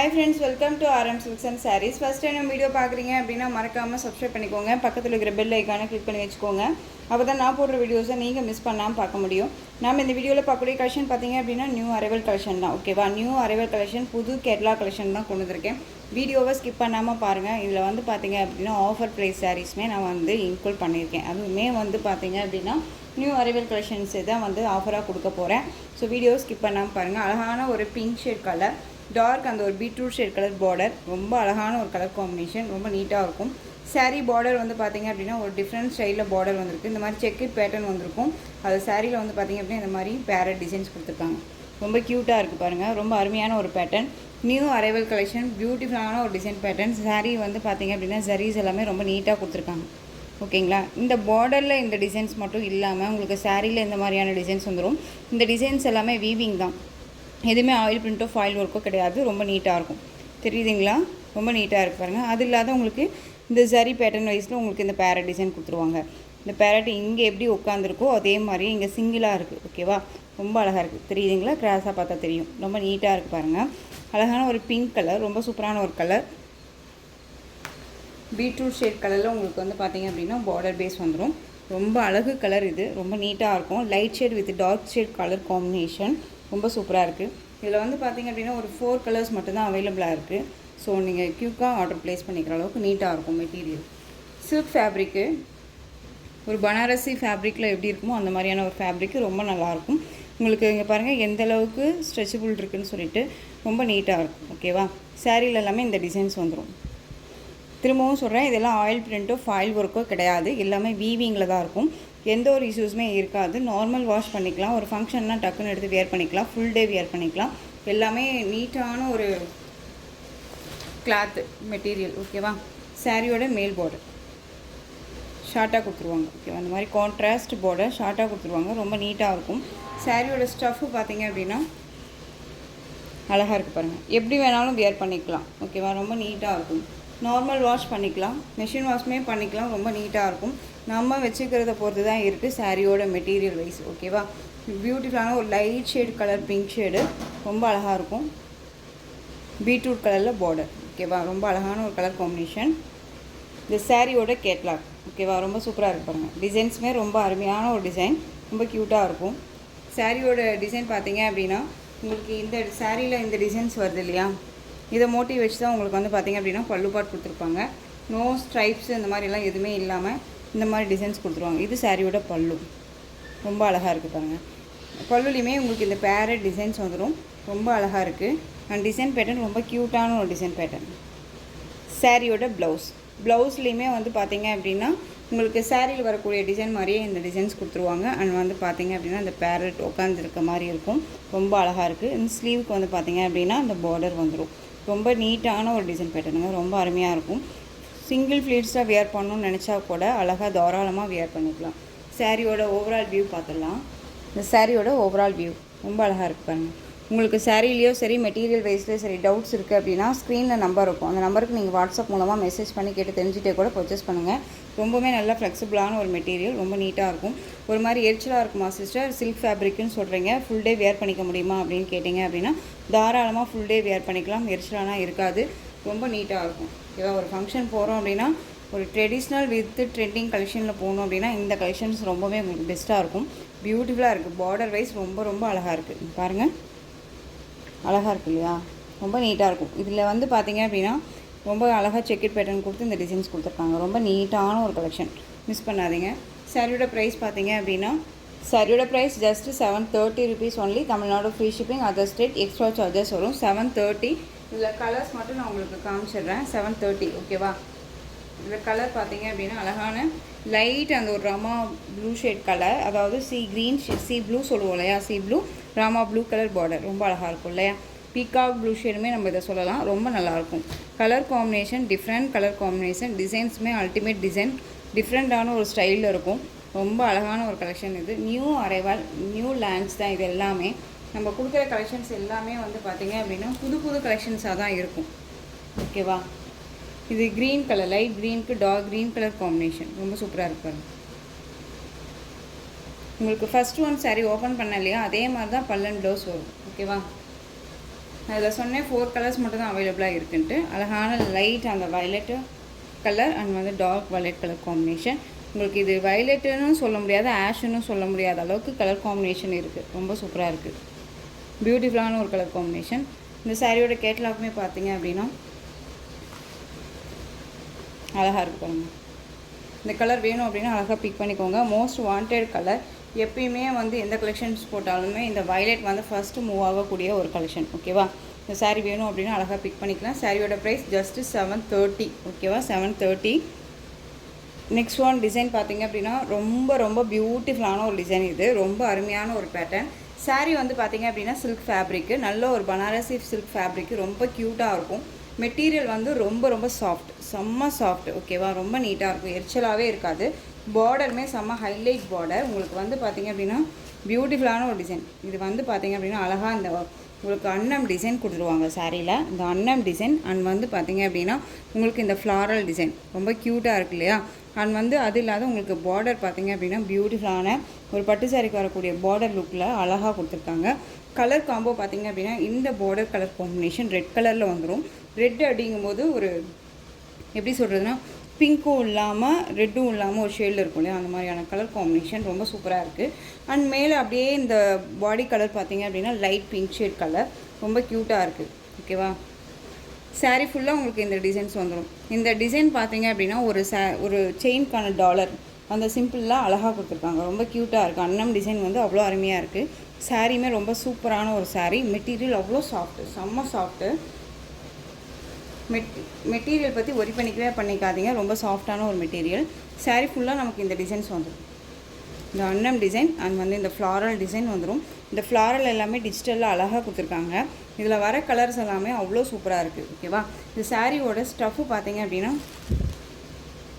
Hi friends, welcome to RM Silks and Sarees. First time video பார்க்குறீங்க அப்படின்னா மறக்காமல் subscribe பண்ணிக்கோங்க. பக்கத்தில் இருக்கிற பெல் ஐக்கானை கிளிக் பண்ணி வச்சுக்கோங்க. அப்போ தான் நான் போடுற வீடியோஸை நீங்கள் மிஸ் பண்ணாமல் பார்க்க முடியும். நம்ம இந்த வீடியோவில் பார்க்கக்கூடிய கலெக்ஷன் பார்த்தீங்க அப்படின்னா நியூ அரைவல் கலெக்ஷன் தான். ஓகேவா, நியூ அரைவல் கலெக்ஷன் புது கேட்லாக் கலெக்ஷன் தான் கொண்டு வந்திருக்கேன். வீடியோவை ஸ்கிப் பண்ணாமல் பாருங்கள். இதில் வந்து பார்த்தீங்க அப்படின்னா ஆஃபர் ப்ரைஸ் சாரீஸ்மே நான் வந்து இன்க்ளூட் பண்ணியிருக்கேன். அதுவுமே வந்து பார்த்தீங்க அப்படின்னா நியூ அரைவல் கலெக்ஷன்ஸே தான் வந்து ஆஃபராக கொடுக்க போகிறேன். ஸோ வீடியோ ஸ்கிப் பண்ணாமல் பாருங்கள். அழகான ஒரு பிங்க் ஷேட் கலர், டார்க் அந்த ஒரு பீட்ரூட் ஷேட் கலர் பார்டர், ரொம்ப அழகான ஒரு கலர் காம்பினேஷன், ரொம்ப நீட்டாக இருக்கும். சாரீ பார்டர் வந்து பார்த்திங்க அப்படின்னா ஒரு டிஃப்ரெண்ட் ஸ்டைலில் பார்டர் வந்திருக்கு. இந்த மாதிரி செக்கட் பேட்டர்ன் வந்திருக்கும். அது சாரியில் வந்து பார்த்திங்க அப்படின்னா இந்த மாதிரி பேரட் டிசைன்ஸ் கொடுத்துருக்காங்க. ரொம்ப க்யூட்டாக இருக்குது பாருங்கள். ரொம்ப அருமையான ஒரு பேட்டர்ன், நியூ அரைவல் கலெக்ஷன், பியூட்டிஃபுல்லான ஒரு டிசைன் பேட்டர்ன். சாரீ வந்து பார்த்திங்க அப்படின்னா ஜரீஸ் எல்லாமே ரொம்ப நீட்டாக கொடுத்துருக்காங்க. ஓகேங்களா, இந்த பார்டரில் இந்த டிசைன்ஸ் மட்டும் இல்லாமல் உங்களுக்கு சாரியில் இந்த மாதிரியான டிசைன்ஸ் வந்துடும். இந்த டிசைன்ஸ் எல்லாமே வீவிங் தான், எதுவுமே ஆயில் பிரிண்ட்டோ ஃபாயில் ஒர்க்கோ கிடையாது. ரொம்ப நீட்டாக இருக்கும், தெரியுதுங்களா? ரொம்ப நீட்டாக இருக்குது பாருங்கள். அது இல்லாத உங்களுக்கு இந்த ஜரி பேட்டர்ன் வைஸில் உங்களுக்கு இந்த பேரட் டிசைன் கொடுத்துருவாங்க. இந்த பேரட் இங்கே எப்படி உட்காந்துருக்கோ அதே மாதிரி இங்கே சிங்கிளாக இருக்குது. ஓகேவா, ரொம்ப அழகாக இருக்குது, தெரியுதுங்களா? கிராஸாக பார்த்தா தெரியும். ரொம்ப நீட்டாக இருக்குது பாருங்கள். அழகான ஒரு பிங்க் கலர், ரொம்ப சூப்பரான ஒரு கலர், பீட்ரூட் ஷேட் கலரில் உங்களுக்கு வந்து பார்த்திங்க அப்படின்னா பார்டர் பேஸ் வந்துடும். ரொம்ப அழகு கலர் இது, ரொம்ப நீட்டாக இருக்கும். Light shade with dark shade colour combination, ரொம்ப சூப்பராக இருக்குது. இதில் வந்து பார்த்திங்க அப்படின்னா ஒரு 4 கலர்ஸ் மட்டும்தான் அவைலபிளாக இருக்குது. ஸோ நீங்கள் க்யூக்காக ஆர்டர் ப்ளேஸ் பண்ணிக்கிற அளவுக்கு நீட்டாக இருக்கும் மெட்டீரியல். சில்க் ஃபேப்ரிக்கு, ஒரு பனாரசி ஃபேப்ரிக்கில் எப்படி இருக்குமோ அந்த மாதிரியான ஒரு ஃபேப்ரிக்கு, ரொம்ப நல்லாயிருக்கும். உங்களுக்கு இங்கே பாருங்கள் எந்த அளவுக்கு ஸ்ட்ரெச்சபிள் இருக்குதுன்னு சொல்லிட்டு ரொம்ப நீட்டாக இருக்கும். ஓகேவா, சாரியில் எல்லாமே இந்த டிசைன்ஸ் வந்துடும். திரும்பவும் சொல்கிறேன், இதெல்லாம் ஆயில் பிரிண்ட்டோ ஃபாயில் ஒர்க்கோ கிடையாது. எல்லாமே வீவிங்கில் தான் இருக்கும். எந்த ஒரு இஷ்யூஸுமே இருக்காது. நார்மல் வாஷ் பண்ணிக்கலாம். ஒரு ஃபங்க்ஷன்னா டக்குன்னு எடுத்து வியர் பண்ணிக்கலாம். ஃபுல் டே வியர் பண்ணிக்கலாம். எல்லாமே நீட்டான ஒரு கிளாத்து மெட்டீரியல். ஓகேவா, சாரியோட மேல் பார்டர் ஷார்ட்டாக கொடுத்துருவாங்க. ஓகேவா, அந்த மாதிரி கான்ட்ராஸ்ட் பார்டர் ஷார்ட்டாக கொடுத்துருவாங்க. ரொம்ப நீட்டாக இருக்கும். சாரியோட ஸ்டஃப்பு பார்த்திங்க அப்படின்னா அழகாக இருக்குது பாருங்கள். எப்படி வேணாலும் வியர் பண்ணிக்கலாம். ஓகேவா, ரொம்ப நீட்டாக இருக்கும். நார்மல் வாஷ் பண்ணிக்கலாம், மெஷின் வாஷ்மே பண்ணிக்கலாம். ரொம்ப நீட்டாக இருக்கும். நம்ம வச்சுக்கிறத பொறுத்து தான் இருக்குது சாரியோட மெட்டீரியல் வைஸ். ஓகேவா, பியூட்டிஃபுல்லான ஒரு light shade colour pink shade, ரொம்ப அழகாக இருக்கும். பீட்ரூட் கலரில் பார்டர். ஓகேவா, ரொம்ப அழகான ஒரு கலர் காம்பினேஷன். இந்த சாரியோட கேட்லாக். ஓகேவா, ரொம்ப சூப்பராக இருக்கு பாருங்கள். டிசைன்ஸுமே ரொம்ப அருமையான ஒரு டிசைன், ரொம்ப க்யூட்டாக இருக்கும். சாரியோட டிசைன் பார்த்தீங்க அப்படின்னா உங்களுக்கு இந்த சாரியில் இந்த டிசைன்ஸ் வருது இல்லையா, இதை மோட்டிவ் வச்சு தான் உங்களுக்கு வந்து பார்த்திங்க அப்படின்னா பல்லு பாட் கொடுத்துருப்பாங்க. நோ ஸ்ட்ரைப்ஸ் இந்த மாதிரிலாம் எதுவுமே இல்லாமல் இந்த மாதிரி டிசைன்ஸ் கொடுத்துருவாங்க. இது சாரியோட பல்லு, ரொம்ப அழகாக இருக்குது பாருங்கள். பல்லுலேயுமே உங்களுக்கு இந்த பேரட் டிசைன்ஸ் வந்துடும். ரொம்ப அழகாக இருக்குது. அண்ட் டிசைன் பேட்டர்ன் ரொம்ப க்யூட்டான ஒரு டிசைன் பேட்டர்ன். சாரியோட ப்ளவுஸ்லேயுமே வந்து பார்த்திங்க அப்படின்னா உங்களுக்கு சாரியில் வரக்கூடிய டிசைன் மாதிரியே இந்த டிசைன்ஸ் கொடுத்துருவாங்க. அண்ட் வந்து பார்த்திங்க அப்படின்னா இந்த பேரட் உட்காந்துருக்க மாதிரி இருக்கும். ரொம்ப அழகாக இருக்குது. இந்த ஸ்லீவுக்கு வந்து பார்த்திங்க அப்படின்னா அந்த பார்டர் வந்துடும். ரொம்ப நீட்டான ஒரு டிசைன் பேட்டர்னுங்க, ரொம்ப அருமையாக இருக்கும். சிங்கிள் ஃப்ளீட்ஸாக வியர் பண்ணணும்னு நினச்சா கூட அழகாக தாராளமாக வியர் பண்ணிக்கலாம். சாரியோட ஓவரால் வியூ பார்த்துடலாம். இந்த சாரியோட ஓவரால் வியூ ரொம்ப அழகாக இருக்குது பாருங்கள். உங்களுக்கு சாரிலேயோ சரி மெட்டீரியல் வைஸ்லேயோ சரி டவுட்ஸ் இருக்குது அப்படின்னா ஸ்க்ரீனில் நம்பர் இருக்கும். அந்த நம்பருக்கு நீங்கள் வாட்ஸ்அப் மூலமாக மெசேஜ் பண்ணி கேட்டு தெரிஞ்சுட்டே கூட பர்ச்சேஸ் பண்ணுங்கள். ரொம்பவே நல்லா ஃப்ளெக்சிபிளான ஒரு மெட்டீரியல், ரொம்ப நீட்டாக இருக்கும். ஒரு மாதிரி எரிச்சலாக இருக்குமா சிஸ்டர், சில்க் ஃபேப்ரிக்குன்னு சொல்கிறீங்க, ஃபுல் டே வியர் பண்ணிக்க முடியுமா அப்படின்னு கேட்டிங்க அப்படின்னா தாராளமாக ஃபுல் டே வியர் பண்ணிக்கலாம். எரிச்சலானா இருக்காது, ரொம்ப நீட்டாக இருக்கும். ஓகேவா, ஒரு ஃபங்க்ஷன் போகிறோம் அப்படின்னா ஒரு ட்ரெடிஷ்னல் வித் ட்ரெண்டிங் கலெக்ஷனில் போகணும் அப்படின்னா இந்த கலெக்ஷன்ஸ் ரொம்பவே உங்களுக்கு பெஸ்ட்டாக இருக்கும். பியூட்டிஃபுல்லாக இருக்குது. பார்டர் வைஸ் ரொம்ப ரொம்ப அழகாக இருக்குது பாருங்கள். அழகாக இருக்குது இல்லையா, ரொம்ப நீட்டாக இருக்கும். இதில் வந்து பார்த்திங்க அப்படின்னா ரொம்ப அழகாக செக்கெட் பேட்டர்ன் கொடுத்து இந்த டிசைன்ஸ் கொடுத்துருக்காங்க. ரொம்ப நீட்டான ஒரு கலெக்ஷன், மிஸ் பண்ணாதீங்க. சாரியோட ப்ரைஸ் பார்த்திங்க அப்படின்னா சாரியோட price just 730 rupees only. Tamil Nadu free shipping, other state extra charges வரும். 730. இதில் கலர்ஸ் மட்டும் நான் உங்களுக்கு காமிச்சிடுறேன். 730. ஓகேவா, இதில் கலர் பார்த்திங்க அப்படின்னா அழகான லைட் அந்த ஒரு ராமா ப்ளூ ஷேட் கலர், அதாவது சி ப்ளூ சொல்லுவோம் இல்லையா, C blue Rama blue colour border, ரொம்ப அழகாக இருக்கும் இல்லையா. பீகாக் ப்ளூ ஷேடுமே நம்ம இதை சொல்லலாம், ரொம்ப நல்லாயிருக்கும். Colour combination different colour combination, டிசைன்ஸுமே அல்டிமேட் டிசைன், டிஃப்ரெண்ட்டான ஒரு ஸ்டைலில் இருக்கும். ரொம்ப அழகான ஒரு கலெக்ஷன் இது. நியூ அரைவல், நியூ லான்ச் தான் இது எல்லாமே. நம்ம கொடுக்குற கலெக்ஷன்ஸ் எல்லாமே வந்து பார்த்திங்க அப்படின்னா புது புது கலெக்ஷன்ஸாக தான் இருக்கும். ஓகேவா, இது க்ரீன் கலர், லைட் க்ரீனுக்கு டார்க் க்ரீன் கலர் காம்பினேஷன், ரொம்ப சூப்பராக இருப்பாங்க. உங்களுக்கு ஃபஸ்ட் ஒன் சாரீ ஓப்பன் பண்ண இல்லையா, அதே மாதிரி தான் பல்லன் ப்ளவுஸ் வரும். ஓகேவா, அதில் சொன்னேன் 4 கலர்ஸ் மட்டும் தான் அவைலபிளாக இருக்குன்ட்டு. அழகான லைட் அந்த வயலட்டு கலர் அண்ட் வந்து டார்க் வயலட் கலர் காம்பினேஷன். உங்களுக்கு இது வயலட்டுன்னு சொல்ல முடியாது, ஆஷுன்னு சொல்ல முடியாத அளவுக்கு கலர் காம்பினேஷன் இருக்குது. ரொம்ப சூப்பராக இருக்குது, பியூட்டிஃபுல்லான ஒரு கலர் காம்பினேஷன். இந்த சாரியோட கேட்லாக்குமே பார்த்தீங்க அப்படின்னா அழகாக இருக்குது பாருங்கள். இந்த கலர் வேணும் அப்படின்னா அழகாக பிக் பண்ணிக்கோங்க. Most wanted colour. எப்பயுமே வந்து எந்த கலெக்ஷன்ஸ் போட்டாலுமே இந்த வயலட் வந்து ஃபஸ்ட்டு மூவ் ஆகக்கூடிய ஒரு கலெக்ஷன். ஓகேவா? இந்த சாரீ வேணும் அப்படின்னா அழகாக பிக் பண்ணிக்கலாம். சாரியோட ப்ரைஸ் ஜஸ்ட்டு 730. ஓகேவா? 730. நெக்ஸ்ட் ஒன் டிசைன் பார்த்தீங்க அப்படின்னா ரொம்ப ரொம்ப பியூட்டிஃபுல்லான ஒரு டிசைன். இது ரொம்ப அருமையான ஒரு பேட்டர்ன். சாரீ வந்து பார்த்தீங்க அப்படின்னா சில்க் ஃபேப்ரிக்கு, நல்ல ஒரு பனாரசி சில்க் ஃபேப்ரிக்கு, ரொம்ப க்யூட்டாக இருக்கும். மெட்டீரியல் வந்து ரொம்ப ரொம்ப சாஃப்ட், செம்ம சாஃப்ட். ஓகேவா? ரொம்ப நீட்டாக இருக்கும், எரிச்சலாகவே இருக்காது. பார்டருமே செம்ம ஹைலைட் பார்டர். உங்களுக்கு வந்து பார்த்திங்க அப்படின்னா பியூட்டிஃபுல்லான ஒரு டிசைன். இது வந்து பார்த்திங்க அப்படின்னா அழகாக இந்த உங்களுக்கு அன்னம் டிசைன் கொடுத்துருவாங்க சாரியில். இந்த அன்னம் டிசைன் அண்ட் வந்து பார்த்திங்க அப்படின்னா உங்களுக்கு இந்த ஃப்ளாரல் டிசைன் ரொம்ப க்யூட்டாக இருக்கு இல்லையா? அண்ட் வந்து அது இல்லாத உங்களுக்கு பார்டர் பார்த்திங்க அப்படின்னா பியூட்டிஃபுல்லான ஒரு பட்டு சாரிக்கு வரக்கூடிய பார்டர் லுக்கில் அழகாக கொடுத்துருக்காங்க. கலர் காம்போ பார்த்திங்க அப்படின்னா இந்த பார்டர் கலர் காம்பினேஷன் ரெட் கலரில் வந்துடும். ரெட் அப்படிங்கும்போது ஒரு எப்படி சொல்கிறதுனா பிங்க்கும் இல்லாமல் ரெட்டும் இல்லாமல் ஒரு ஷேடில் இருக்கும் இல்லையா? அந்த மாதிரியான கலர் காம்பினேஷன் ரொம்ப சூப்பராக இருக்குது. அண்ட் மேலே அப்படியே இந்த பாடி கலர் பார்த்திங்க அப்படின்னா லைட் பிங்க் ஷேட் கலர், ரொம்ப க்யூட்டாக இருக்குது. ஓகேவா? சாரீ ஃபுல்லாக உங்களுக்கு இந்த டிசைன்ஸ் வந்துடும். இந்த டிசைன் பார்த்திங்க அப்படின்னா ஒரு செயின்கான டாலர் அந்த சிம்பிளாக அழகாக கொடுத்துருக்காங்க. ரொம்ப க்யூட்டாக இருக்குது. அன்னம் டிசைன் வந்து அவ்வளோ அருமையாக இருக்குது. சாரியுமே ரொம்ப சூப்பரான ஒரு சாரீ. மெட்டீரியல் அவ்வளோ சாஃப்ட்டு, செம்ம சாஃப்ட்டு. மெட்டீரியல் பற்றி ஒரி பண்ணிக்காதீங்க, ரொம்ப சாஃப்டான ஒரு மெட்டீரியல். சாரீ ஃபுல்லாக நமக்கு இந்த டிசைன்ஸ் வந்துடும். இந்த அன்னம் டிசைன் அண்ட் வந்து இந்த ஃப்ளாரல் டிசைன் வந்துடும். இந்த ஃப்ளாரல் எல்லாமே டிஜிட்டலில் அழகாக கொடுத்துருக்காங்க. இதில் வர கலர்ஸ் எல்லாமே அவ்வளோ சூப்பராக இருக்குது. ஓகேவா? இந்த சாரியோட ஸ்டஃப்பு பார்த்தீங்க அப்படின்னா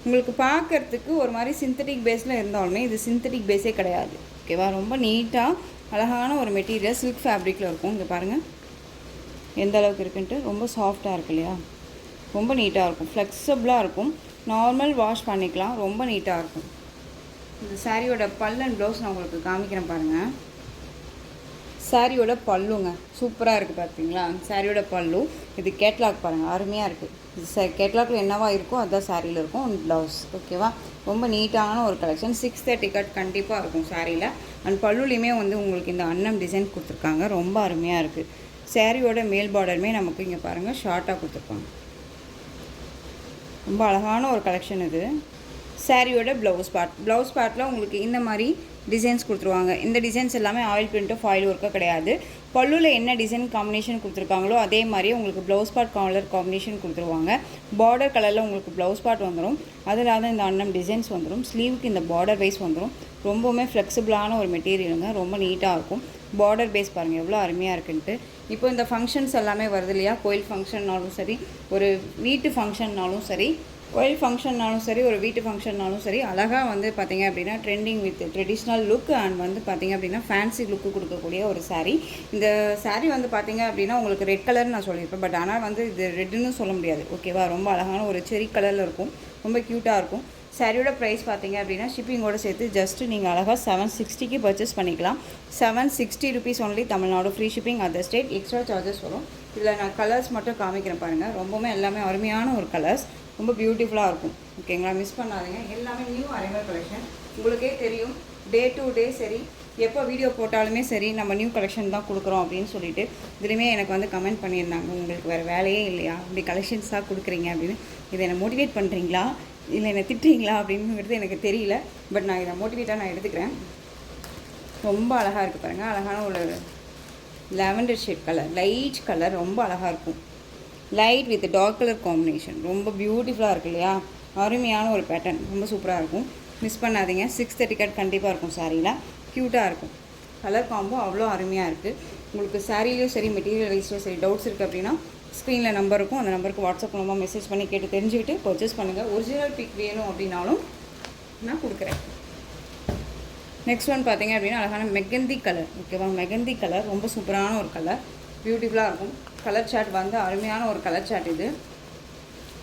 உங்களுக்கு பார்க்குறதுக்கு ஒரு மாதிரி சிந்தட்டிக் பேஸில் இருந்தாலுமே இது சிந்தட்டிக் பேஸே கிடையாது. ஓகேவா? ரொம்ப நீட்டாக அழகான ஒரு மெட்டீரியல் சில்க் ஃபேப்ரிக்கில் இருக்கும். இங்கே பாருங்கள் எந்த அளவுக்கு இருக்குன்ட்டு. ரொம்ப சாஃப்டாக இருக்கு இல்லையா? ரொம்ப நீட்டாக இருக்கும், ஃப்ளெக்சிபிளாக இருக்கும். நார்மல் வாஷ் பண்ணிக்கலாம், ரொம்ப நீட்டாக இருக்கும். இந்த சாரியோட பல்லு அண்ட் ப்ளவுஸ் நான் உங்களுக்கு காமிக்கிறேன் பாருங்கள். சாரியோட பல்லுங்க சூப்பராக இருக்குது பார்த்தீங்களா? சாரியோட பல்லு இது கேட்லாக் பாருங்கள், அருமையாக இருக்குது. இது கேட்லாக்கில் என்னவா இருக்கோ அதுதான் சாரியில் இருக்கும். ப்ளவுஸ் ஓகேவா? ரொம்ப நீட்டான ஒரு கலெக்ஷன். 630 கட் கண்டிப்பாக இருக்கும் சாரியில். அண்ட் பல்லுலேயுமே வந்து உங்களுக்கு இந்த அன்னம் டிசைன் கொடுத்துருக்காங்க, ரொம்ப அருமையாக இருக்குது. சாரியோட மேல் பார்டருமே நமக்கு இங்கே பாருங்கள் ஷார்ட்டாக கொடுத்துருப்பாங்க. ரொம்ப அழகான ஒரு கலெக்ஷன் இது. சாரியோட ப்ளவுஸ் பார்ட்டில் உங்களுக்கு இந்த மாதிரி டிசைன்ஸ் கொடுத்துருவாங்க. இந்த டிசைன்ஸ் எல்லாமே ஆயில் பிரிண்ட்டோ ஃபாயில் ஒர்க்கோ கிடையாது. பல்லுவில் என்ன டிசைன் காம்பினேஷன் கொடுத்துருக்காங்களோ அதே மாதிரி உங்களுக்கு ப்ளவுஸ் பார்ட் கலர் காம்பினேஷன் கொடுத்துருவாங்க. பார்டர் கலரில் உங்களுக்கு ப்ளவுஸ் பார்ட் வந்துடும். அது இல்லாத இந்த அன்னம் டிசைன்ஸ் வந்துடும். ஸ்லீவுக்கு இந்த பார்டர் வைஸ் வந்துடும். ரொம்பவுமே ஃப்ளெக்சிபிளான ஒரு மெட்டீரியலுங்க, ரொம்ப நீட்டாக இருக்கும். பார்டர் பேஸ் பாருங்கள் எவ்வளோ அருமையாக இருக்குன்ட்டு. இப்போ இந்த ஃபங்க்ஷன்ஸ் எல்லாமே வருது இல்லையா? கோயில் ஃபங்க்ஷன்னாலும் சரி, ஒரு வீட்டு ஃபங்க்ஷன்னாலும் சரி, கோயில் ஃபங்க்ஷன்னாலும் சரி, ஒரு வீட்டு ஃபங்க்ஷன்னாலும் சரி, அழகாக வந்து பார்த்திங்க அப்படின்னா trending with traditional look and வந்து பார்த்திங்க அப்படின்னா ஃபேன்சி லுக்கு கொடுக்கக்கூடிய ஒரு சாரீ. இந்த சாரீ வந்து பார்த்திங்க அப்படின்னா உங்களுக்கு ரெட் கலர்னு நான் சொல்லியிருப்பேன். பட் ஆனால் வந்து இது ரெட்டுன்னு சொல்ல முடியாது. ஓகேவா? ரொம்ப அழகான ஒரு செரி கலரில் இருக்கும், ரொம்ப க்யூட்டாக இருக்கும். சாரியோட ப்ரைஸ் பார்த்தீங்க அப்படின்னா ஷிப்பிங்கோடு சேர்த்து ஜஸ்ட்டு நீங்கள் அழகாக 760க்கு பர்ச்சேஸ் பண்ணிக்கலாம். 760 rupees only, Tamil Nadu. Free shipping, other state extra charges வரும். இதில் நான் கலர்ஸ் மட்டும் காமிக்கிறேன் பாருங்கள். ரொம்பவுமே எல்லாமே அருமையான ஒரு கலர்ஸ், ரொம்ப பியூட்டிஃபுல்லாக இருக்கும். ஓகேங்களா? மிஸ் பண்ணாதீங்க. எல்லாமே நியூ அரைவல் கலெக்ஷன். உங்களுக்கே தெரியும், டே டு டே சரி, எப்போ வீடியோ போட்டாலுமே சரி, நம்ம நியூ கலெக்ஷன் தான் கொடுக்குறோம் அப்படின்னு சொல்லிட்டு இதுலேயுமே எனக்கு வந்து கமெண்ட் பண்ணியிருந்தாங்க, உங்களுக்கு வேறு வேலையே இல்லையா, இப்படி கலெக்ஷன்ஸ் தான் கொடுக்குறீங்க அப்படின்னு. இதை என்னை மோட்டிவேட் பண்ணுறீங்களா இல்லை என்னை திட்டுறீங்களா அப்படிங்கிறது எனக்கு தெரியல. பட் நான் இதை மோட்டிவேட்டாக நான் எடுத்துக்கிறேன். ரொம்ப அழகாக இருக்குது பாருங்கள். அழகான ஒரு lavender shade colour, light colour, ரொம்ப அழகாக இருக்கும். Light with dark colour combination, ரொம்ப பியூட்டிஃபுல்லாக இருக்குது இல்லையா? அருமையான ஒரு பேட்டர்ன், ரொம்ப சூப்பராக இருக்கும். மிஸ் பண்ணாதீங்க. 630 கட் கண்டிப்பாக இருக்கும். சாரியில் க்யூட்டாக இருக்கும். கலர் காம்போ அவ்வளோ அருமையாக இருக்குது. உங்களுக்கு சாரிலையும் சரி, மெட்டீரியல் வைஸ்லையும் சரி டவுட்ஸ் இருக்குது அப்படின்னா ஸ்க்ரீனில் நம்பர் இருக்கும். அந்த நம்பருக்கு வாட்ஸ்அப் மூலமாக மெசேஜ் பண்ணி கேட்டு தெரிஞ்சுக்கிட்டு பர்ச்சேஸ் பண்ணுங்கள். ஒரிஜினல் பிக் வேணும் அப்படின்னாலும் நான் கொடுக்குறேன். நெக்ஸ்ட் ஒன் பார்த்தீங்க அப்படின்னா அழகான மெகந்தி கலர். ஓகேவா? மெகந்தி கலர் ரொம்ப சூப்பரான ஒரு கலர், பியூட்டிஃபுல்லாக இருக்கும். கலர் சார்ட் வந்து அருமையான ஒரு கலர் சார்ட் இது.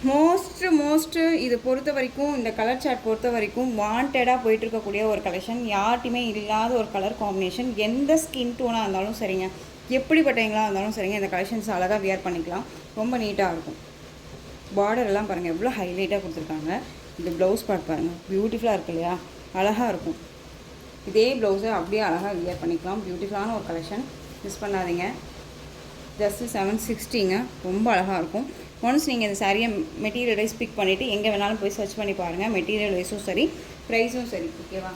மோஸ்ட்டு இது பொறுத்த வரைக்கும், இந்த கலர் சார்ட் பொறுத்த வரைக்கும் வாண்டடாக போயிட்டுருக்கக்கூடிய ஒரு கலெக்ஷன். யார்ட்டையுமே இல்லாத ஒரு கலர் காம்பினேஷன். எந்த ஸ்கின் டோனாக இருந்தாலும் சரிங்க, எப்படிப்பட்டவங்களாக இருந்தாலும் சரிங்க இந்த கலெக்ஷன்ஸ் அழகாக வியர் பண்ணிக்கலாம். ரொம்ப நீட்டாக இருக்கும். பார்டர் எல்லாம் பாருங்கள் எவ்வளோ ஹைலைட்டாக கொடுத்துருக்காங்க. இந்த ப்ளவுஸ் பார்ட் பாருங்கள் பியூட்டிஃபுல்லாக இருக்கு இல்லையா, அழகாக இருக்கும். இதே ப்ளவுஸை அப்படியே அழகாக வியர் பண்ணிக்கலாம். பியூட்டிஃபுல்லான ஒரு கலெக்ஷன், மிஸ் பண்ணாதீங்க. ஜஸ்ட்டு 760ங்க, ரொம்ப அழகாக இருக்கும். ஒன்ஸ் நீங்கள் இந்த சாரியை மெட்டீரியல் வைஸ் பிக் பண்ணிவிட்டு எங்கே வேணாலும் போய் சர்ச் பண்ணி பாருங்கள். மெட்டீரியல் வைஸும் சரி, ப்ரைஸும் சரி. ஓகேவா?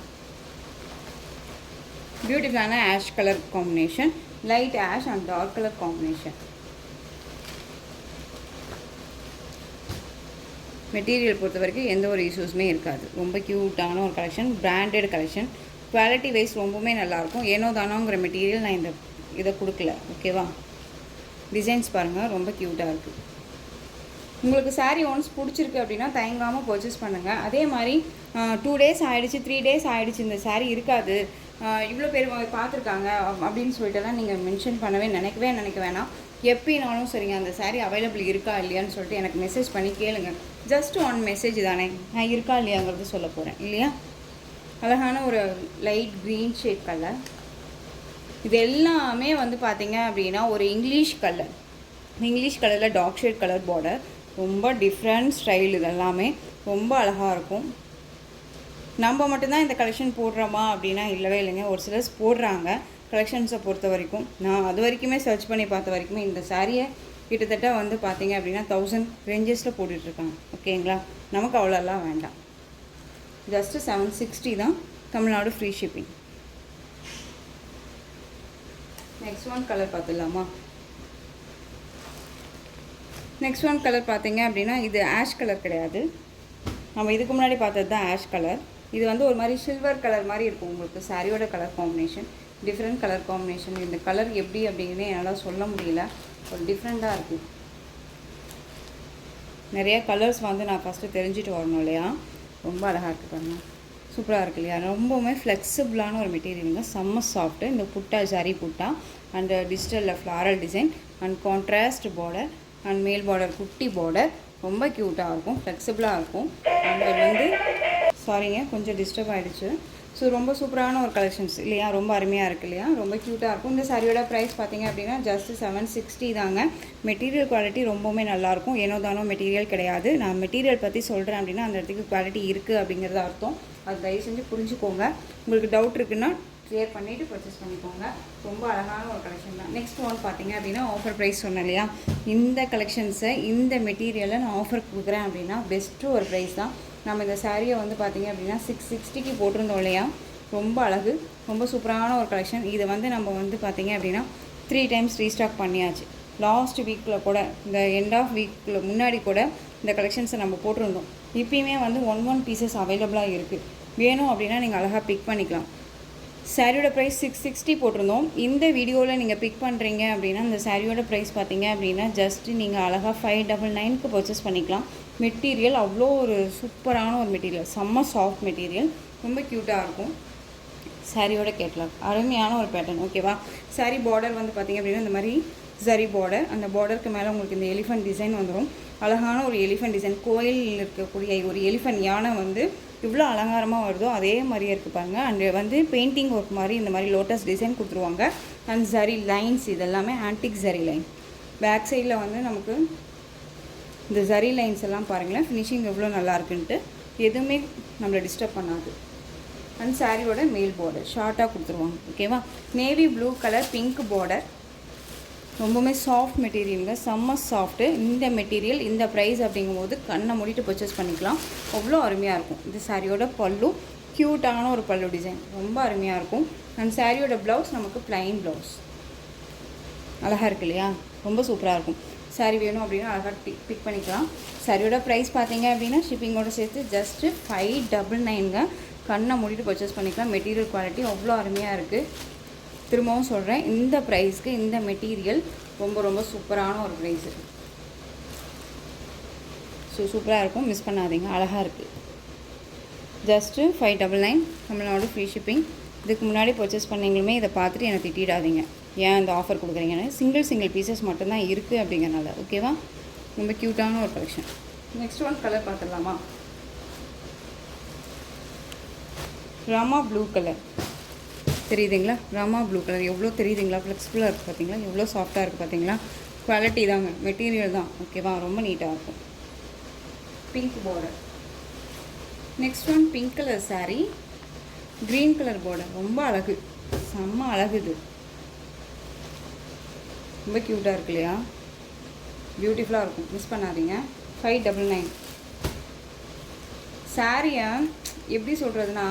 பியூட்டிஃபுல்லான ash colour combination, light ash and dark colour combination. Material பொறுத்த வரைக்கும் எந்த ஒரு இஷ்யூஸுமே இருக்காது. ரொம்ப க்யூட்டான ஒரு collection, branded collection. Quality wise ரொம்பவுமே நல்லாயிருக்கும். ஏனோ தானோங்கிற மெட்டீரியல் நான் இதை கொடுக்கல. ஓகேவா? டிசைன்ஸ் பாருங்கள் ரொம்ப க்யூட்டாக இருக்குது. உங்களுக்கு சாரீ ஒன்ஸ் பிடிச்சிருக்கு அப்படின்னா தயங்காமல் பர்ச்சேஸ் பண்ணுங்கள். அதே மாதிரி 2 days ஆகிடுச்சு 3 days ஆகிடுச்சு இந்த சாரீ இருக்காது, இவ்வளோ பேர் பார்த்துருக்காங்க அப்படின்னு சொல்லிட்டுலாம் நீங்கள் மென்ஷன் நினைக்க வேணாம். எப்படினாலும் சரிங்க அந்த சாரீ அவைலபிள் இருக்கா இல்லையான்னு சொல்லிட்டு எனக்கு மெசேஜ் பண்ணி கேளுங்க. ஜஸ்ட் 1 மெசேஜ் தானே, நான் இருக்கா இல்லையாங்கிறது சொல்ல போகிறேன் இல்லையா? அழகான ஒரு லைட் க்ரீன் ஷேட் கலர். இது எல்லாமே வந்து பார்த்தீங்க அப்படின்னா ஒரு இங்கிலீஷ் கலரில் டார்க் ஷேட் கலர் பார்டர். ரொம்ப டிஃப்ரெண்ட் ஸ்டைல். இது எல்லாமே ரொம்ப அழகாக இருக்கும். நம்ம மட்டும்தான் இந்த கலெக்ஷன் போடுறோமா அப்படின்னா இல்லவே இல்லைங்க. ஒரு சிலர் போடுறாங்க கலெக்ஷன்ஸை பொறுத்த வரைக்கும். நான் அது வரைக்குமே சர்ச் பண்ணி பார்த்த வரைக்குமே இந்த சாரியை கிட்டத்தட்ட வந்து பார்த்தீங்க அப்படின்னா 1000 ரேஞ்சஸில் போட்டுட்ருக்காங்க. ஓகேங்களா? நமக்கு அவ்வளோலாம் வேண்டாம். ஜஸ்ட்டு 760 தான், Tamil Nadu free shipping. Next one colour பார்த்துடலாமா? நெக்ஸ்ட் ஒன் கலர் பார்த்தீங்க அப்படின்னா இது ஆஷ் கலர் கிடையாது. நம்ம இதுக்கு முன்னாடி பார்த்தது தான் ஆஷ் கலர். இது வந்து ஒரு மாதிரி சில்வர் கலர் மாதிரி இருக்கும். உங்களுக்கு சாரியோட colour combination different colour combination. இந்த கலர் எப்படி அப்படிங்கிறதே என்னால் சொல்ல முடியல, ஒரு டிஃப்ரெண்ட்டாக இருக்குது. நிறைய கலர்ஸ் வந்து நான் ஃபஸ்ட்டு தெரிஞ்சுட்டு வரணும் இல்லையா? ரொம்ப அழகாக இருக்குது பாருங்க, சூப்பராக இருக்குது இல்லையா? ரொம்பவுமே ஃப்ளெக்சிபிளான ஒரு மெட்டீரியலுங்க, செம்ம சாஃப்ட்டு. இந்த புட்டா ஜரி புட்டா அண்ட் டிஜிட்டலில் floral design and contrast border and மேல் பார்டர் குட்டி பார்டர். ரொம்ப க்யூட்டாக இருக்கும், ஃப்ளெக்சிபிளாக இருக்கும். அண்ட் வந்து சாரிங்க கொஞ்சம் டிஸ்டர்ப் ஆகிடுச்சு. ஸோ ரொம்ப சூப்பரான ஒரு கலெக்ஷன்ஸ் இல்லையா? ரொம்ப அருமையாக இருக்குது இல்லையா? ரொம்ப க்யூட்டாக இருக்கும். இந்த சாரியோட ப்ரைஸ் பார்த்தீங்க அப்படின்னா ஜஸ்ட்டு 760 தாங்க. மெட்டீரியல் குவாலிட்டி ரொம்பவுமே நல்லாயிருக்கும். ஏனோ தானோ மெட்டீரியல் கிடையாது. நான் மெட்டீரியல் பற்றி சொல்கிறேன் அப்படின்னா அந்த இடத்துக்கு குவாலிட்டி இருக்குது அப்படிங்கிறது அர்த்தம். அது தயவு செஞ்சு புரிஞ்சுக்கோங்க. உங்களுக்கு டவுட் இருக்குன்னா கிளியர் பண்ணிவிட்டு பர்ச்சேஸ் பண்ணிக்கோங்க. ரொம்ப அழகான ஒரு கலெக்ஷன் தான். நெக்ஸ்ட் ஒன் பார்த்தீங்க அப்படின்னா ஆஃபர் ப்ரைஸ் சொன்னேன் இல்லையா? இந்த கலெக்ஷன்ஸை இந்த மெட்டீரியலை நான் ஆஃபர் கொடுக்குறேன் அப்படின்னா பெஸ்ட்டு ஒரு ப்ரைஸ் தான். நம்ம இந்த சாரியை வந்து பார்த்திங்க அப்படின்னா 660க்கு போட்டிருந்தோம் இல்லையா? ரொம்ப அழகு, ரொம்ப சூப்பரான ஒரு கலெக்ஷன். இதை வந்து நம்ம வந்து பார்த்திங்க அப்படின்னா 3 times ரீஸ்டாக் பண்ணியாச்சு. லாஸ்ட் வீக்கில் கூட, இந்த எண்ட் ஆஃப் வீக்கில் முன்னாடி கூட இந்த கலெக்ஷன்ஸை நம்ம போட்டிருந்தோம். இப்போயுமே வந்து 1 பீசஸ் அவைலபிளாக இருக்குது. வேணும் அப்படின்னா நீங்கள் அழகாக பிக் பண்ணிக்கலாம். சாரியோட ப்ரைஸ் 660 போட்டிருந்தோம். இந்த வீடியோவில் நீங்கள் பிக் பண்ணுறீங்க அப்படின்னா இந்த சாரியோட ப்ரைஸ் பார்த்தீங்க அப்படின்னா ஜஸ்ட்டு நீங்கள் அழகாக 599க்கு பர்ச்சேஸ் பண்ணிக்கலாம். மெட்டீரியல் அவ்வளோ ஒரு சூப்பரான ஒரு மெட்டீரியல், செம்ம சாஃப்ட் மெட்டீரியல், ரொம்ப க்யூட்டாக இருக்கும். சாரியோட கேட்லாக் அருமையான ஒரு பேட்டர்ன். ஓகேவா? சாரி பார்டர் வந்து பார்த்திங்க அப்படின்னா இந்த மாதிரி ஜரி பார்டர். அந்த பார்டருக்கு மேலே உங்களுக்கு இந்த எலிஃபண்ட் டிசைன் வந்துடும். அழகான ஒரு எலிஃபண்ட் டிசைன். கோயிலில் இருக்கக்கூடிய ஒரு எலிஃபண்ட் யானை வந்து இவ்வளோ அலங்காரமாக வருதோ அதே மாதிரியே இருக்குது பாருங்கள். அண்ட் வந்து பெயிண்டிங் ஒர்க் மாதிரி இந்த மாதிரி லோட்டஸ் டிசைன் கொடுத்துருவாங்க. அண்ட் ஜரி லைன்ஸ் இதெல்லாமே ஆன்டிக் ஜரி லைன். பேக் சைடில் வந்து நமக்கு இந்த ஜரி லைன்ஸ் எல்லாம் பாருங்களேன், ஃபினிஷிங் எவ்வளோ நல்லா இருக்குன்ட்டு. எதுவுமே நம்மளை டிஸ்டர்ப் பண்ணாது. அண்ட் சாரியோட மேல் பார்டர் ஷார்ட்டாக கொடுத்துருவாங்க. ஓகேவா? Navy blue colour pink border. ரொம்பவுமே சாஃப்ட் மெட்டீரியலுங்க, செம்ம சாஃப்ட்டு. இந்த மெட்டீரியல் இந்த ப்ரைஸ் அப்படிங்கும்போது கண்ணை மூடிட்டு பர்ச்சேஸ் பண்ணிக்கலாம். அவ்வளோ அருமையாக இருக்கும். இந்த சாரியோட பல்லு க்யூட்டான ஒரு பல்லு டிசைன், ரொம்ப அருமையாக இருக்கும். அண்ட் சாரியோட ப்ளவுஸ் நமக்கு ப்ளைன் ப்ளவுஸ். அழகாக இருக்கு இல்லையா? ரொம்ப சூப்பராக இருக்கும். சாரி வேணும் அப்படின்னா அழகாக பிக் பண்ணிக்கலாம். சாரியோட ப்ரைஸ் பார்த்தீங்க அப்படின்னா ஷிப்பிங்கோடு சேர்த்து ஜஸ்ட்டு 599ங்க. கண்ணை மூடிட்டு பர்ச்சேஸ் பண்ணிக்கலாம். மெட்டீரியல் குவாலிட்டி அவ்வளோ அருமையாக இருக்குது. திரும்பவும் சொல்கிறேன், இந்த ப்ரைஸ்க்கு இந்த மெட்டீரியல் ரொம்ப ரொம்ப சூப்பரான ஒரு ப்ரைஸு. சூப்பராக இருக்கும், மிஸ் பண்ணாதீங்க. அழகாக இருக்குது. Just 599 Tamil Nadu free shipping. இதுக்கு முன்னாடி பர்ச்சேஸ் பண்ணிங்களுமே இதை பார்த்துட்டு என்னை திட்டிடாதீங்க, ஏன் இந்த ஆஃபர் கொடுக்குறீங்கன்னு. சிங்கிள் பீசஸ் மட்டும்தான் இருக்குது அப்படிங்கிறனால. ஓகேவா? ரொம்ப க்யூட்டான ஒரு கலெக்ஷன். நெக்ஸ்ட் ஒன் கலர் பார்த்துடலாமா? Rama blue colour. தெரியுதுங்களா? ராமா ப்ளூ கலர் எவ்வளோ தெரியுதுங்களா? ஃப்ளெக்சிபிளாக இருக்குது பார்த்தீங்களா? எவ்வளோ சாஃப்டாக இருக்குது பார்த்தீங்களா? குவாலிட்டி தாங்க, மெட்டீரியல் தான். ஓகேவா? ரொம்ப நீட்டாக இருக்கும். Pink border. Next one pink colour sari, green colour border. ரொம்ப அழகு, செம்ம அழகு. இது ரொம்ப க்யூட்டாக இருக்கு இல்லையா? பியூட்டிஃபுல்லாக இருக்கும், மிஸ் பண்ணாதீங்க. 599. சாரியை எப்படி சொல்கிறதுனா,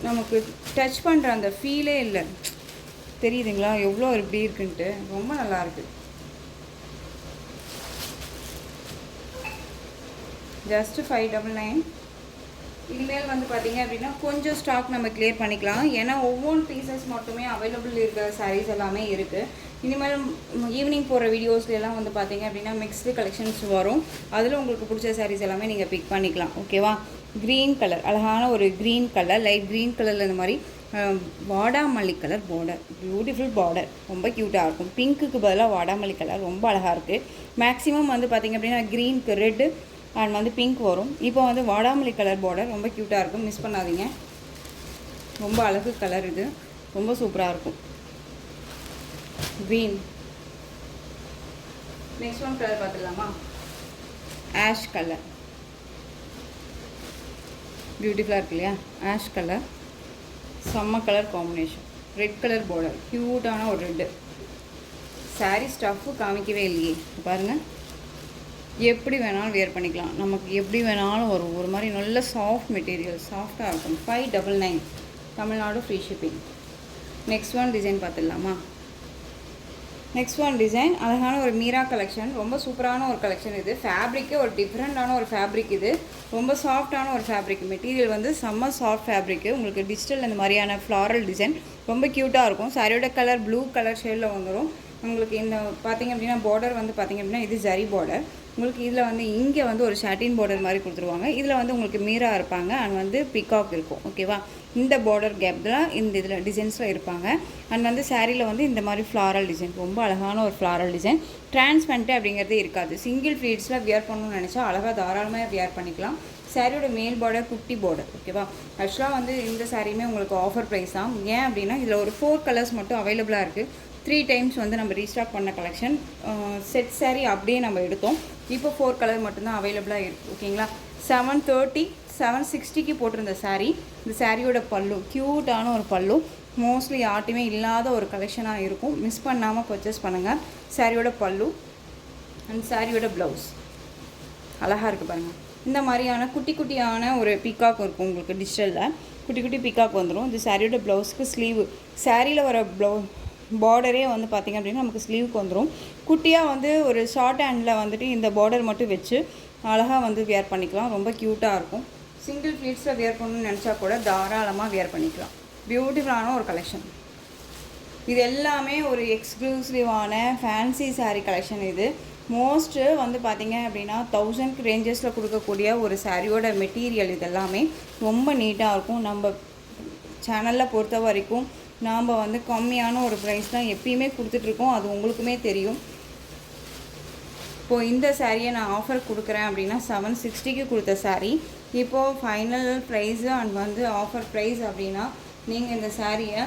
நமக்கு டச் பண்ணுற அந்த ஃபீலே இல்லை. தெரியுதுங்களா எவ்வளோ எப்படி இருக்குன்ட்டு? ரொம்ப நல்லாயிருக்கு. ஜஸ்ட்டு 599. இனிமேல் வந்து பார்த்திங்க அப்படின்னா கொஞ்சம் ஸ்டாக் நம்ம கிளியர் பண்ணிக்கலாம். ஏன்னா ஒவ்வொரு பீசஸ் மட்டுமே அவைலபிள் இருக்கிற சாரீஸ் எல்லாமே இருக்குது. இனிமேல் ஈவினிங் போகிற வீடியோஸ்லாம் வந்து பார்த்திங்க அப்படின்னா மிக்ஸ்டு கலெக்ஷன்ஸ் வரும். அதில் உங்களுக்கு பிடிச்ச சாரீஸ் எல்லாமே நீங்கள் பிக் பண்ணிக்கலாம். ஓகேவா? க்ரீன் கலர், அழகான ஒரு க்ரீன் கலர், லைட் க்ரீன் கலரில் இந்த மாதிரி வாடாமல்லி கலர் பார்டர். பியூட்டிஃபுல் பார்டர், ரொம்ப க்யூட்டாக இருக்கும். பிங்க்குக்கு பதிலாக வாடாமல்லி கலர் ரொம்ப அழகாக இருக்குது. மேக்ஸிமம் வந்து பார்த்திங்க அப்படின்னா க்ரீனுக்கு ரெட்டு அண்ட் வந்து பிங்க் வரும். இப்போ வந்து வாடாமல்லி கலர் பார்டர் ரொம்ப க்யூட்டாக இருக்கும், மிஸ் பண்ணாதீங்க. ரொம்ப அழகு கலர், இது ரொம்ப சூப்பராக இருக்கும். க்ரீன். நெக்ஸ்ட் ஒன் கலர் பார்த்துடலாமா? Ash colour. பியூட்டிஃபுல்லாக இருக்கு இல்லையா? ஆஷ் கலர், செம்ம colour combination. Red colour border, க்யூட்டான ஒரு ரெட்டு. சாரீ ஸ்டஃப்பு காமிக்கவே இல்லையே, பாருங்கள். எப்படி வேணாலும் வேர் பண்ணிக்கலாம், நமக்கு எப்படி வேணாலும் வரும். ஒரு மாதிரி நல்ல சாஃப்ட் மெட்டீரியல், சாஃப்டாக இருக்கும். 599 Tamil Nadu free shipping. Next one design பார்த்துடலாமா? நெக்ஸ்ட் ஒன் டிசைன் அழகான ஒரு மீரா கலெக்ஷன். ரொம்ப சூப்பரான ஒரு கலெக்ஷன் இது. ஃபேப்ரிக்கே ஒரு டிஃப்ரெண்ட்டான ஒரு ஃபேப்ரிக். இது ரொம்ப சாஃப்டான ஒரு ஃபேப்ரிக். மெட்டீரியல் வந்து செம்ம சாஃப்ட் ஃபேப்ரிக்கு. உங்களுக்கு டிஜிட்டல் இந்த மாதிரியான ஃப்ளாரல் டிசைன் ரொம்ப க்யூட்டாக இருக்கும். சாரியோட கலர் ப்ளூ கலர் ஷேடில் வந்துடும். உங்களுக்கு இந்த பார்த்திங்க அப்படின்னா பார்டர் வந்து பார்த்திங்க அப்படின்னா இது ஜரி பார்டர். உங்களுக்கு இதில் வந்து இங்கே வந்து ஒரு ஷாட்டின் பார்டர் மாதிரி கொடுத்துருவாங்க. இதில் வந்து உங்களுக்கு மீரா இருப்பாங்க அண்ட் வந்து பிகாக் இருக்கும். ஓகேவா? இந்த பார்டர் கேப் தான் இந்த இதில் டிசைன்ஸில் இருப்பாங்க. அண்ட் வந்து சாரியில் வந்து இந்த மாதிரி ஃப்ளாரல் டிசைன், ரொம்ப அழகான ஒரு ஃப்ளாரல் டிசைன். டிரான்ஸ்பரண்ட்டு அப்படிங்கிறதே இருக்காது. சிங்கிள் ஃப்ளீட்ஸில் வியர் பண்ணணும்னு நினச்சா அழகாக தாராளமாக வியர் பண்ணிக்கலாம். சாரியோட மேல் பார்டர் குட்டி பார்டர். ஓகேவா? ஆக்சுவலாக வந்து இந்த சாரியுமே உங்களுக்கு ஆஃபர் ப்ரைஸ் தான். ஏன் அப்படின்னா இதில் ஒரு 4 கலர்ஸ் மட்டும் அவைலபிளாக இருக்குது. 3 டைம்ஸ் வந்து நம்ம ரீஸ்டாக் பண்ண கலெக்ஷன். செட் சாரீ அப்படியே நம்ம எடுத்தோம். இப்போ 4 கலர் மட்டும்தான் அவைலபிளாக இருக்குது. ஓகேங்களா? 730 760க்கு போட்டிருந்த சாரீ. இந்த சாரியோட பல்லு க்யூட்டான ஒரு பல்லு. மோஸ்ட்லி யார்ட்டையுமே இல்லாத ஒரு கலெக்ஷனாக இருக்கும். மிஸ் பண்ணாமல் பர்ச்சேஸ் பண்ணுங்கள். சாரியோட பல்லு அண்ட் சாரியோட ப்ளவுஸ் அழகாக இருக்குது பாருங்கள். இந்த மாதிரியான குட்டி குட்டியான ஒரு பீகாக் இருக்கும். உங்களுக்கு டிஜிட்டலில் குட்டி குட்டி பீகாக் வந்துடும். இந்த சாரியோட ப்ளவுஸுக்கு ஸ்லீவு, சாரியில் வர பார்டரே வந்து பார்த்திங்க அப்படின்னா நமக்கு ஸ்லீவுக்கு வந்துடும். குட்டியாக வந்து ஒரு ஷார்ட் ஹேண்டில் வந்துட்டு இந்த பார்டர் மட்டும் வச்சு அழகாக வந்து வியர் பண்ணிக்கலாம். ரொம்ப க்யூட்டாக இருக்கும். சிங்கிள் ஃப்ளீட்ஸில் வியர் பண்ணணும்னு நினச்சா கூட தாராளமாக வியர் பண்ணிக்கலாம். பியூட்டிஃபுல்லான ஒரு கலெக்ஷன். இது எல்லாமே ஒரு எக்ஸ்க்ளூசிவான ஃபேன்சி சாரீ கலெக்ஷன். இது மோஸ்ட்டு வந்து பார்த்திங்க அப்படின்னா 1000 ரேஞ்சஸில் கொடுக்கக்கூடிய ஒரு சாரியோட மெட்டீரியல். இது எல்லாமே ரொம்ப நீட்டாக இருக்கும். நம்ம சேனலில் பொறுத்த வரைக்கும் நாம் வந்து கம்மியான ஒரு ப்ரைஸ் தான் எப்பயுமே கொடுத்துட்ருக்கோம். அது உங்களுக்குமே தெரியும். இப்போது இந்த சாரியை நான் ஆஃபர் கொடுக்குறேன் அப்படின்னா 760க்கு கொடுத்த சாரீ இப்போது ஃபைனல் ப்ரைஸு அண்ட் வந்து ஆஃபர் ப்ரைஸ் அப்படின்னா நீங்கள் இந்த சாரியை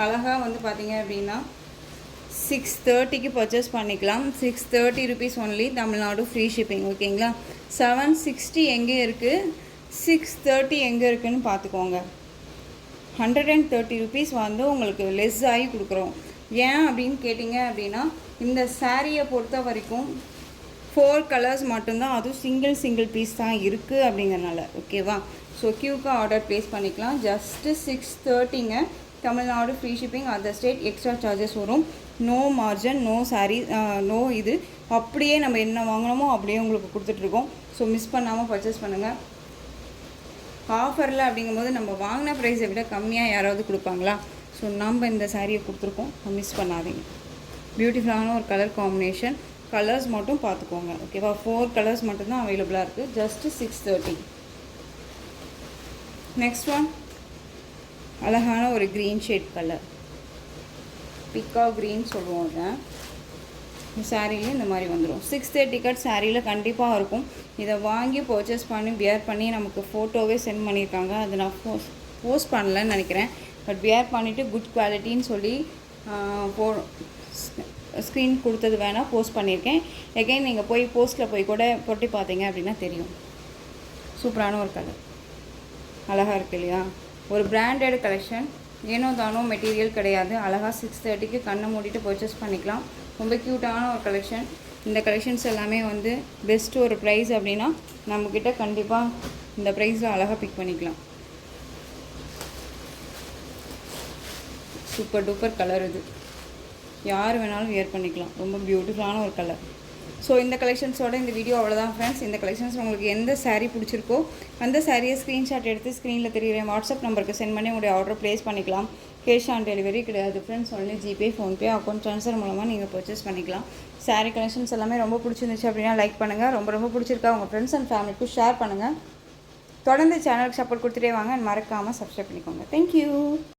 அழகாக வந்து பார்த்தீங்க அப்படின்னா 630க்கு பர்ச்சேஸ் பண்ணிக்கலாம். 630 rupees only, Tamil Nadu free shipping. ஓகேங்களா? 760 எங்கே இருக்குது, 630 எங்கே இருக்குதுன்னு பார்த்துக்கோங்க. 130 ருபீஸ் வந்து உங்களுக்கு லெஸ் ஆகி கொடுக்குறோம். ஏன் அப்படின்னு கேட்டிங்க அப்படின்னா இந்த சாரியை பொறுத்த வரைக்கும் 4 கலர்ஸ் மட்டும்தான், அதுவும் சிங்கிள் பீஸ் தான் இருக்குது அப்படிங்கிறனால. ஓகேவா? ஸோ க்யூக்காக ஆர்டர் ப்ளேஸ் பண்ணிக்கலாம். ஜஸ்ட்டு 630ங்க, Tamil Nadu free shipping. Other state extra charges வரும். No margin, no sorry, no இது. அப்படியே நம்ம என்ன வாங்கினோமோ அப்படியே உங்களுக்கு கொடுத்துட்ருக்கோம். ஸோ மிஸ் பண்ணாமல் பர்ச்சேஸ் பண்ணுங்கள். ஆஃபரில் அப்படிங்கும்போது நம்ம வாங்கின ப்ரைஸை விட கம்மியாக யாராவது கொடுப்பாங்களா? ஸோ நம்ம இந்த சாரியை கொடுத்துருக்கோம். மிஸ் பண்ணாதீங்க. பியூட்டிஃபுல்லான ஒரு கலர் காம்பினேஷன். கலர்ஸ் மட்டும் பார்த்துக்கோங்க. ஓகேவா? 4 கலர்ஸ் மட்டும்தான் அவைலபிளாக இருக்குது. ஜஸ்ட்டு 630. நெக்ஸ்ட் ஒன் அழகான ஒரு க்ரீன் ஷேட் கலர், பிக்கா க்ரீன் சொல்லுவோம். அதை சாரியில் இந்த மாதிரி வந்துடும். 630 கட் சாரியில் கண்டிப்பாக இருக்கும். இதை வாங்கி பர்ச்சேஸ் பண்ணி வியர் பண்ணி நமக்கு ஃபோட்டோவே சென்ட் பண்ணியிருக்காங்க. அதை நான் போஸ்ட் பண்ணலன்னு நினைக்கிறேன். பட் வியர் பண்ணிவிட்டு குட் குவாலிட்டின்னு சொல்லி போ ஸ்க்ரீன் கொடுத்தது வேணால் போஸ்ட் பண்ணியிருக்கேன். எகைன் நீங்கள் போய் போஸ்ட்டில் போய் கூட போட்டு பார்த்தீங்க அப்படின்னா தெரியும். சூப்பரான ஒரு கலர், அழகாக இருக்குது இல்லையா? ஒரு பிராண்டட் கலெக்ஷன், ஏனோ தானோ மெட்டீரியல் கிடையாது. அழகாக 6:30க்கு கண்ணை மூடிட்டு பர்ச்சேஸ் பண்ணிக்கலாம். ரொம்ப க்யூட்டான ஒரு கலெக்ஷன். இந்த கலெக்ஷன்ஸ் எல்லாமே வந்து பெஸ்ட்டு ஒரு ப்ரைஸ் அப்படின்னா நம்மக்கிட்ட கண்டிப்பாக இந்த ப்ரைஸில் அழகாக பிக் பண்ணிக்கலாம். சூப்பர் டூப்பர் கலர் இது, யார் வேணாலும் வியர் பண்ணிக்கலாம். ரொம்ப பியூட்டிஃபுல்லான ஒரு கலர். ஸோ இந்த கலெக்ஷன்ஸோட இந்த வீடியோ அவ்வளோதான் ஃப்ரெண்ட்ஸ். இந்த கலெக்ஷன்ஸ் உங்களுக்கு எந்த சாரீ பிடிச்சிருக்கோ அந்த சாரியை ஸ்க்ரீன்ஷாட் எடுத்து ஸ்க்ரீனில் தெரியுற வாட்ஸ்அப் நம்பருக்கு சென்ட் பண்ணி உங்களுடைய ஆர்டர் ப்ளேஸ் பண்ணிக்கலாம். கேஷ் ஆன் டெலிவரி கிடையாது friends, only GPay, PhonePe, account transfer மூலமாக நீங்கள் பர்ச்சேஸ் பண்ணிக்கலாம். சாரீ கலெக்ஷன்ஸ் எல்லாமே ரொம்ப பிடிச்சிருந்துச்சு அப்படின்னா லைக் பண்ணுங்கள். ரொம்ப பிடிச்சிருக்கா உங்கள் ஃப்ரெண்ட்ஸ் அண்ட் ஃபேமிலிக்கும் ஷேர் பண்ணுங்கள். தொடர்ந்து சேனலுக்கு சப்போர்ட் கொடுத்துட்டே வாங்க. மறக்காமல் சப்ஸ்கிரைப் பண்ணிக்கோங்க. தேங்க்யூ.